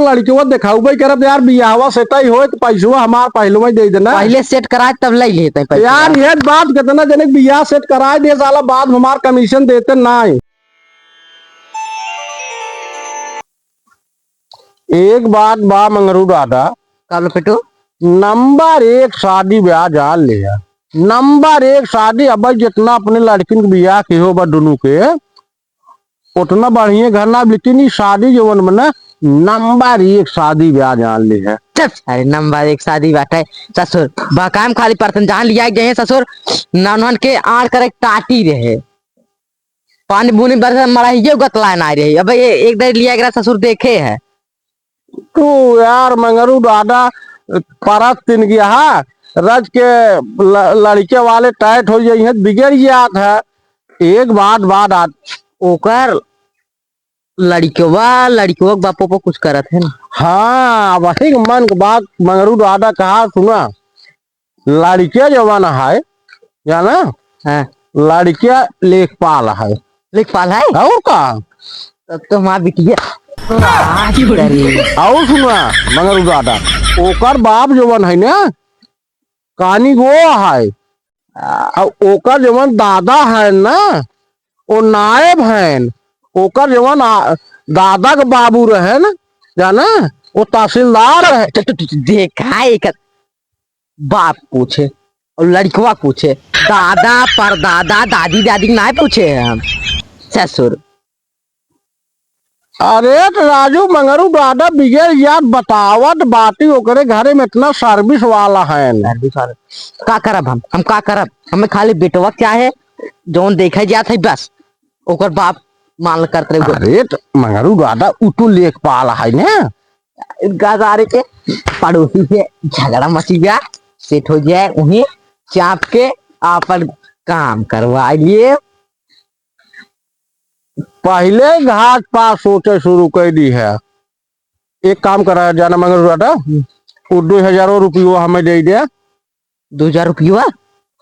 लड़की वो दिखाऊ भाई करब यार बियाहवा सेट ही हो तो पैसा हमार पहलू में दे देना। पहले सेट कराए तब ले लेते पैसा। यार ये बात कितना जने बियाह सेट कराए दे साला बाद हमार कमीशन देते ना। एक बात बा मंगरू दादा, कल पेटो नंबर एक शादी ब्याह जान लिया। नंबर एक शादी अब जितना अपने लड़की के बियाह के हो दोनों के उतना बढ़िया घर ना, लेकिन शादी जीवन में ना नंबर एक शादी ब्याह जान ली है। अरे नंबर एक शादी बाटे ससुर बाकाम खाली पर्सन जान लिया गए ससुर नौन के आड़ करे टाटी रहे पानी बुनी बरस मराइए गतला ना रही। अब ये एक दर लिया गया ससुर देखे है तू यार मंगरू दादा परत तीन गया रज के लड़के वाले टाइट हो जाइए बिगड़ जात है। एक बात आज ओकर लड़कियों बापो को कुछ करत है ना। हाँ वही मन की बात मंगरू दादा कहा सुना, लड़के जवान है जाना। हाँ लड़के लेखपाल है। लेखपाल है और का तब तो माँ बिटिया और सुना मंगरू दादा ओकर बाप जवन है ना कहानी वो है और ओकर जवन दादा है ना वो नायब है। ओकर जवन दादा के बाबू रहे ना जाना वो तहसीलदार है। देखा एक बाप पूछे और लड़कवा पूछे दादा परदादा दादी दादी ना पूछे हम ससुर। अरे तो राजू मंगरू दादा बिगड़ याद बतावत बाती ओकरे घरे में इतना सर्विस वाला है। का करब हम का करब हमें खाली बेटवा क्या है जोन देखा जात है बस ओकर बाप मान करते रहे। अरे तो मंगरू दादा उतू लेखपाल है ना गाजारे के पड़ोसी से झगड़ा मची गया सेट हो जाए उन्हें चाप के आपन काम करवा लिए। पहले घाट पास सोचे शुरू कर दी है। एक काम करा जाना मंगरू दादा वो 2000 रुपया हमें दे दिया। 2000 रुपया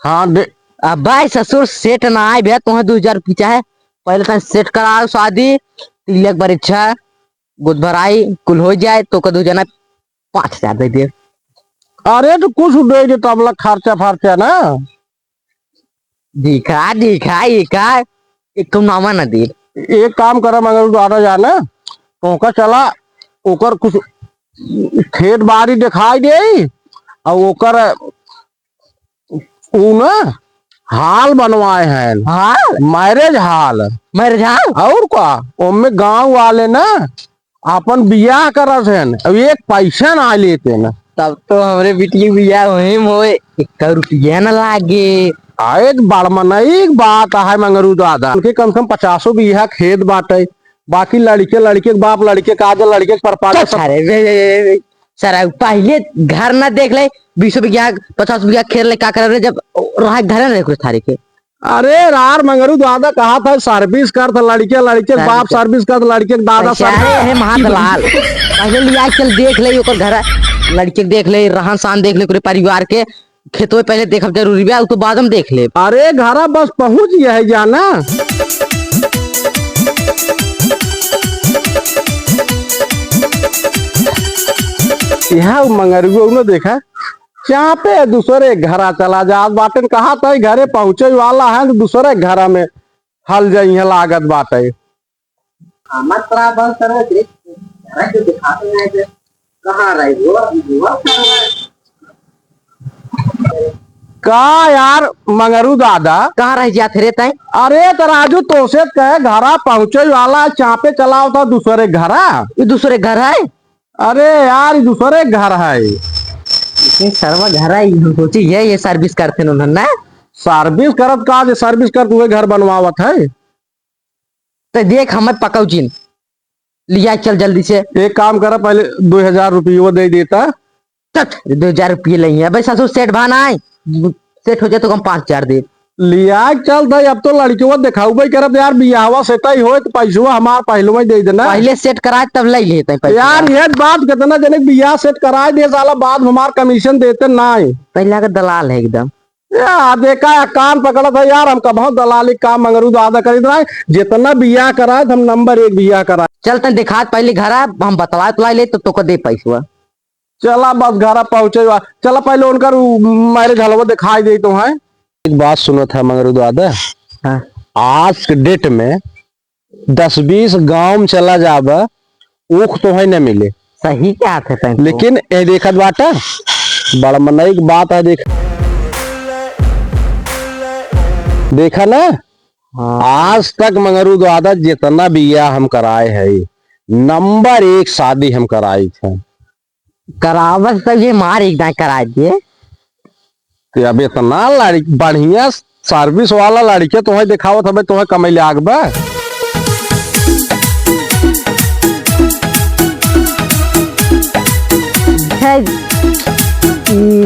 हाँ दे। अब भाई ससुर सेट ना आए भैया तुम्हें 2000 रुपया चाहे पहले तो सेट कराओ शादी तिलक बार इच्छा गुद भराई कुल हो जाए तो कदू जना 5000 दे दे। अरे तो कुछ दे दे तबला खर्चा फार्चा ना दिखा दिखा एक तुम नामा न दे। एक काम करा मंगरू दादा जाना ओका चला ओकर कुछ खेत बाड़ी दिखाई दे और ओकर ऊ ना हाल बनवाए हैं। हाल मैरिज हाल और का ओमे गांव वाले ना अपन बियाह करत हैं अब एक पैसा ना लेते ना। तब तो हमरे बिटिया बियाह वही मोए 1 रुपया न लागे। आए बड़मनई बात है मंगरू दादा उनके कम से कम 50 बीघा खेत बाटे बाकी लड़के के बाप लड़के का लड़के पर सर पहले घर ना देख ले 20 बीघा 50 बीघा खेत ले का करे जब रहा घर रहे कुछ थारी के। अरे यार मंगरू दादा कहा था सर्विस कर था लड़के बाप सर्विस कर लड़के दादा महादलाल पहले लिया चल देख ले ओकर घर लड़के देख ले रहन सहन देख ले पूरे परिवार के खेतों पहले देखब जरूरी बा तो बाद में देख ले। अरे घरा बस पहुंच गया है जाना। यहाँ मंगरू ने देखा क्या पे दूसरे घरा चला जा बाटे कहा था घरे पहुंचे वाला है तो दूसरे घर में हल जाई है लागत बाटे। का यार मंगरू दादा कहाँ रह जाते रे तय। अरे तो राजू तो से कहे घरा पहुंचे वाला चापे चलाओ था दूसरे घरा। ये दूसरे घर है। अरे यार दूसरे घर है सर्वा घर है सोची है ये सर्विस करते ना सर्विस करत का सर्विस कर तुहे घर बनवावत है। तो देख हमें पकाऊ चीन लिया चल जल्दी से। एक काम करा पहले 2000 रुपये दे देता। 2000 रुपये लेंगे भाई ससुर सेट भाना है सेट हो जाए तो हम 5000 दे लिया चल भाई अब तो लड़कियों दिखाऊ भाई करब यार बियाहवा सेट ही हो तो पैसा हमार पहले में दे देना। पहले सेट कराए तब ले लेते यार ये बात कितना जने बियाह सेट कराए दे साला बाद हमार कमीशन देते ना। पहले का दलाल है एकदम यार देखा है, कान पकड़ा था यार, हमका बहुत दलाली काम मंगरू दादा करी रहा है। जितना बिया कराए हम नंबर 1 बिया कराए। चल तन दिखा पहले घर आ, हम बतला तुला ले तो को दे पैसा। चला बस घर पहुंचे। चला पहले उनका मैरिज हलवा दिखाई दे तो है। एक बात सुनो था मंगरू दादा, हाँ। आज के डेट में 10-20 गांव में चला जाबा ऊख तो है न मिले। सही क्या थे तन, लेकिन ए देखत बाटा बड़ा मनई की बात है। देखा ना, हाँ। आज तक मंगरू दादा जितना बिया हम कराए है नंबर 1 शादी हम कराई थे। करावत तब ये मार एक दाई करा दिए। तो अब इतना बढ़िया सर्विस वाला लड़के तुम्हें दिखावत हमें, तुम्हें कमाई ले आग बा।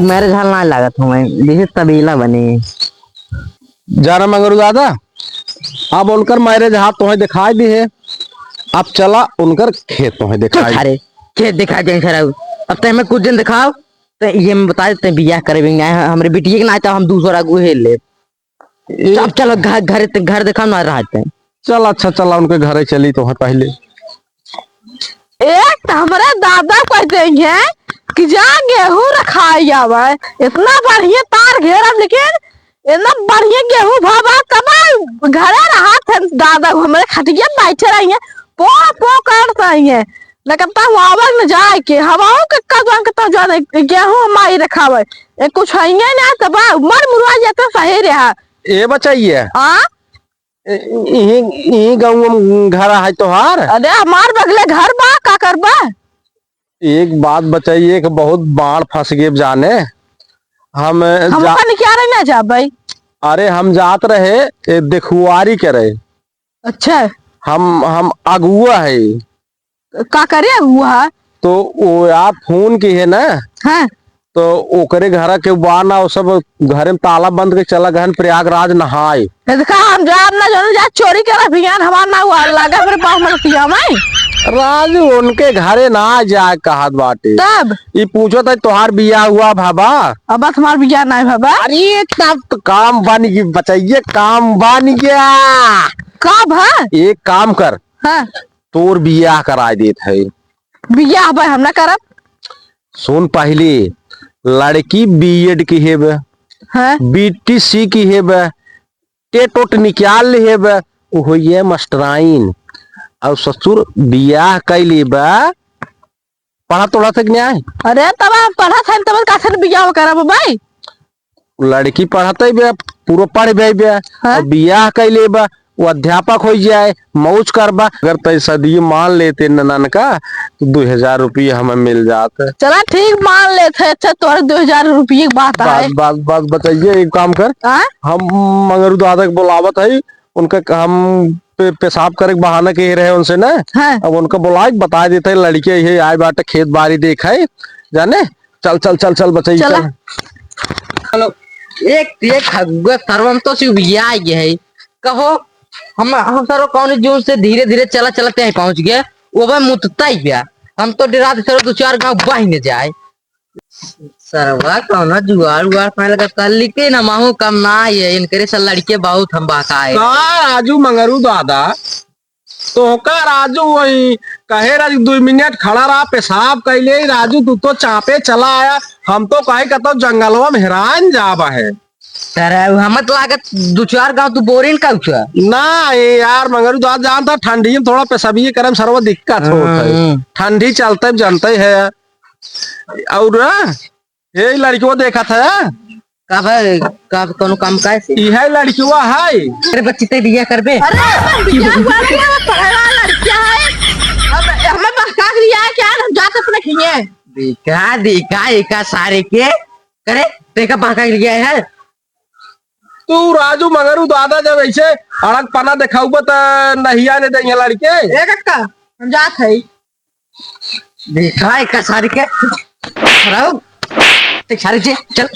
मैरिज हॉल ना लागत हूँ जैसे तबीला बने। जाना मंगरू दादा, अब उनकर मैरिज हाथ तुम्हें दिखाई दी है। अब चला उनकर खेत तुम्हें दिखाई। अरे खेत दिखा दें सर, अब तो हमें कुछ दिन दिखाओ तो ये हम बता देते हैं बियाह करेंगे हमारे बिटिया के ना तो हम दूसरा गुहे ले। अब चलो घर दिखाओ ना रहते हैं। चल अच्छा चला उनके घरे चली तो है पहले। एक तो हमारे दादा कहते हैं कि जा गेहूं रखाई जावे, इतना बढ़िया तार घेरब, लेकिन इतना बढ़िया गेहूं भावा कब घरे रहा थे दादा हमारे खटिया में बैठे रही है, पो पो करते हैं। लेकिन तब आवाज न जाए के हवाओं के कदम के तो जाने गेहूं हमारी रखावे ये कुछ है ना, तब मर मुरवा जाते सही रहा। ए बचाइए हाँ यही गाँव में घर है तोहार। अरे हमार बगले घर बा का करबा। एक बात बताइए कि बहुत बाढ़ फंस गए जाने हम क्या रहे ना जा भाई। अरे हम जात रहे देखुआरी करे। अच्छा हम अगुआ है का करे हुआ तो वो यार फोन की है ना, है तो ओकरे घर के बाना वो सब घरे में ताला बंद के चला गहन प्रयागराज नहाए। इसका हम जाब ना जाने जा चोरी कर अभियान हमार ना हुआ लगा मेरे पास में पिया मैं राजू उनके घरे ना जाए कहत बाटे। तब ये पूछो तो तोहार बिया हुआ भाबा। अब बस हमार बिया ना है बाबा। अरे तब तो काम बन गया बचाइए, काम बन गया। कब है एक काम कर, हाँ तोर बिया करा देत है। बिया भाई हम ना करब। सुन पहले, लड़की बीएड की है हाँ बीटीसी की है टेट ओट निकाल ली है वो ये मास्टराइन और ससुर बियाह कैली पढ़ा तोड़ा तक न्याय। अरे तब हम पढ़ा था तब का से बिया करब भाई। लड़की पढ़ते पूरा पढ़ बे हाँ? और बियाह कैले वो अध्यापक हो जाए मौज करबा। अगर पैसा दिए मान लेते ननन का तो 2000 रुपये हमें मिल जाते। चला ठीक मान लेते। अच्छा तोहरे 2000 रुपये की बात है। बात बताइए, एक काम कर हाँ? हम मंगरू दादा के बुलावत है उनका हम पेशाब करे बहाना के रहे उनसे ना। हाँ? अब उनका बुला बता देते है लड़के ये आए बाटे खेत बाड़ी देख है जाने। चल चल चल चल बचाइए चला। चलो एक सर्वम तो सिर्फ बिया है कहो। हम सर कौन जून से धीरे धीरे चला चलते हैं पहुंच गए वो भाई मुतता ही गया। हम तो डरा सर 2-4 गांव बह न जाए। सरवा कौन जुआर उआर पाए लगा कल लिखे ना माहू कम ना ये इनके से लड़के बहुत हम बाकाए राजू मंगरू दादा तो का राजू वही कहे राजू 2 मिनट खड़ा रहा पेशाब कैले राजू तू तो चापे चला आया। हम तो कहे कहता जंगलवा में हैरान जाबा है। सर हमत लागत 2-4 गांव तू बोरिंग का उछा ना ये यार मंगरू दादा जानता ठंडी में थोड़ा पेशाबी करे सर्व दिक्कत होता है। ठंडी चलते जानते है। और ये लड़कियों देखा था कब कौन काम का यह लड़कियों है। अरे बच्ची ते बिया करबे। अरे बिया वाला पढ़ा लड़किया है। अब हमें बस का लिया क्या हम जाते अपने खिए देखा एका सारे के करे देखा बाका लिया है। तू राजू मंगरू दादा जब ऐसे अड़क पना दिखाऊबा तो नहिया ने देंगे लड़के। एक अक्का हम जात है देखा एका सारे के खराब ते सारे जे चल